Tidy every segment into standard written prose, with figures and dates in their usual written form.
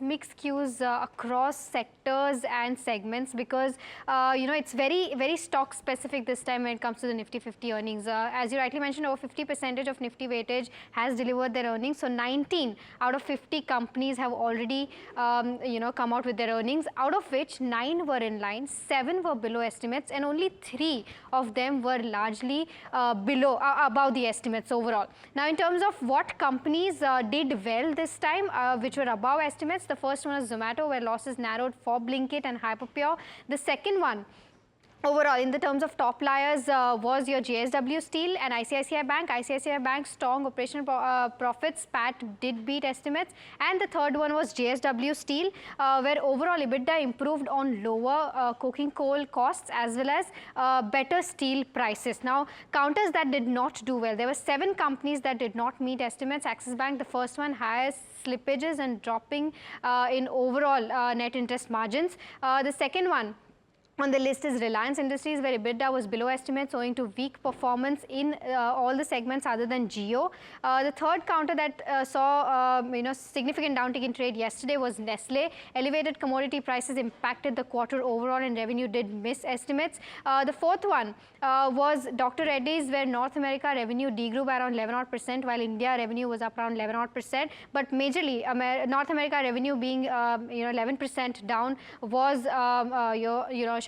mixed cues across sectors and segments because it's very stock specific this time when it comes to the Nifty 50 earnings. As you rightly mentioned, over 50% of Nifty weightage has delivered their earnings. So 19 out of 50 companies have already come out with their earnings, out of which 9 were in line, 7 were below estimates, and only 3 of them were largely above the estimates overall. Now, in terms of what companies did well this time, which were above estimates, the first one was Zomato, where losses narrowed for Blinkit and Hyperpure. The second one, overall, in the terms of top liars, was your JSW Steel and ICICI Bank. ICICI Bank's strong operational profits, PAT, did beat estimates. And the third one was JSW Steel, where overall EBITDA improved on lower coking coal costs as well as better steel prices. Now, counters that did not do well, there were 7 companies that did not meet estimates. Axis Bank, the first one, highest slippages and dropping in overall net interest margins. The second one on the list is Reliance Industries, where EBITDA was below estimates owing to weak performance in all the segments other than Jio. The third counter that saw significant downtick in trade yesterday was Nestle. Elevated commodity prices impacted the quarter overall and revenue did miss estimates. The fourth one was Dr. Reddy's, where North America revenue degrew by around 11% while India revenue was up around 11%. But majorly, North America revenue being 11% down was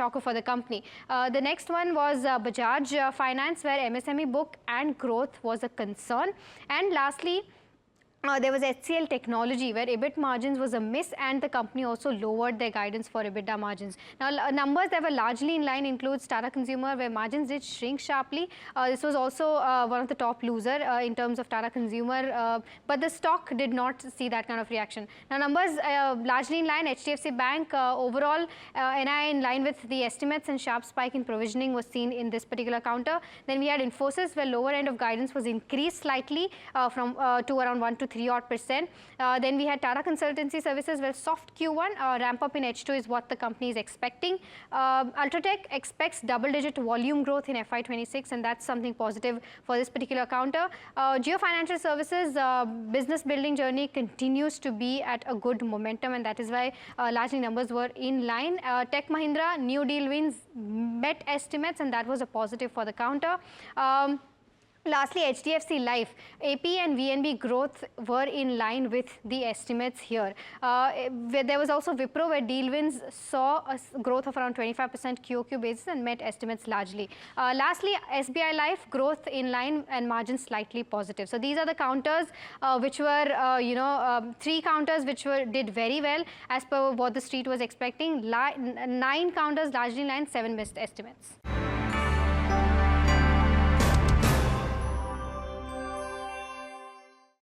shocker for the company. The next one was Bajaj Finance, where MSME book and growth was a concern. And lastly, there was HCL Technology, where EBIT margins was a miss and the company also lowered their guidance for EBITDA margins. Now, numbers that were largely in line includes Tata Consumer, where margins did shrink sharply. This was also one of the top loser in terms of Tata Consumer, but the stock did not see that kind of reaction. Now, numbers largely in line. HDFC Bank, overall NI in line with the estimates, and sharp spike in provisioning was seen in this particular counter. Then we had Infosys, where lower end of guidance was increased slightly from to around 1 to 3%. Then we had Tata Consultancy Services, where soft Q1 ramp up in H2 is what the company is expecting. Ultratech expects double-digit volume growth in FY26, and that's something positive for this particular counter. Jio Financial Services business building journey continues to be at a good momentum, and that is why largely numbers were in line. Tech Mahindra, new deal wins met estimates, and that was a positive for the counter. Lastly, HDFC Life, AP and VNB growth were in line with the estimates here. There was also Wipro, where deal wins saw a growth of around 25% QOQ basis and met estimates largely. Lastly, SBI Life, growth in line and margins slightly positive. So these are the counters which were, 3 counters which did very well as per what the street was expecting. 9 counters largely in line, 7 missed estimates.